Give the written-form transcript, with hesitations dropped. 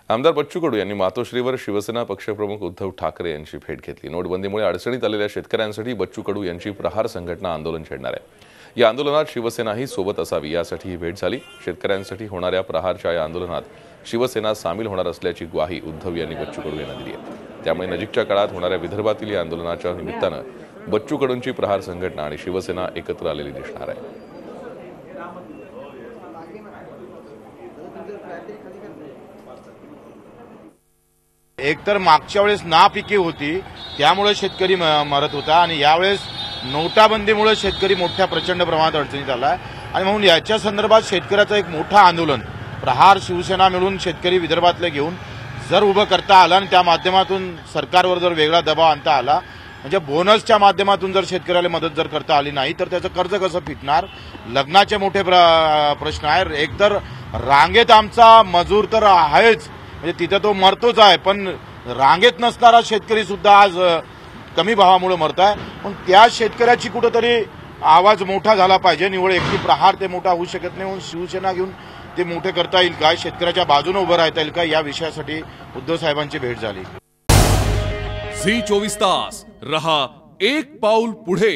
आमदार बच्चू कडू यांनी मातोश्रीवर शिवसेना पक्षप्रमुख उद्धव ठाकरे यांची भेट घेतली। नोटबंदीमुळे अडचणीत आलेल्या शेतकऱ्यांसाठी बच्चू कडू यांची प्रहार संघटना आंदोलन छेडणार आहे। या आंदोलनात शिवसेनाही सोबत असावी यासाठी ही भेट झाली। शेतकऱ्यांसाठी होणाऱ्या प्रहारच्या या आंदोलनात शिवसेना सामील होणार असल्याची ग्वाही उद्धव यांनी बच्चू कडू यांना दिली आहे। त्यामुळे नजीकच्या काळात होणाऱ्या विदर्भातील या आंदोलनाच्या निमित्तानं बच्चू कडूंची प्रहार संघटना आणि शिवसेना एकत्र आलेली दिसणार आहे। एकतर मागच्या वेळेस नापिकी होती त्यामुळे शेतकरी मरत होता आणि यावेळेस नोटाबंदीमुळे शेतकरी मोठ्या प्रचंड प्रमाणात अडचणीत आला आणि म्हणून याच्या संदर्भात शेतकऱ्याचं एक मोठं आंदोलन प्रहार शिवसेना मिळून शेतकरी विदर्भातले घेऊन जर उभं करता आलं आणि त्या माध्यमातून सरकारवर जर वेगळा दबाव आणता आला म्हणजे बोनसच्या माध्यमातून जर शेतकऱ्याला मदत जर करता आली नाही तर त्याचं कर्ज कसं फिटणार, लग्नाचे मोठे प्रश्न आहे। एकतर रांगेत आमचा मजूर तर आहेच म्हणजे तिथे तो मरतोच आहे, पण रांगेत नसणारा शेतकरी सुद्धा आज कमी भावामुळे मरताय। पण त्या शेतकऱ्याची कुठेतरी आवाज मोठा झाला पाहिजे। निवड एकटी प्रहार ते मोठा होऊ शकत नाही, म्हणून शिवसेना घेऊन ते मोठे करता येईल का, शेतकऱ्याच्या बाजूने उभं राहता येईल का, या विषयासाठी उद्धव साहेबांची भेट झाली। झी 24 तास रहा एक पाऊल पुढे।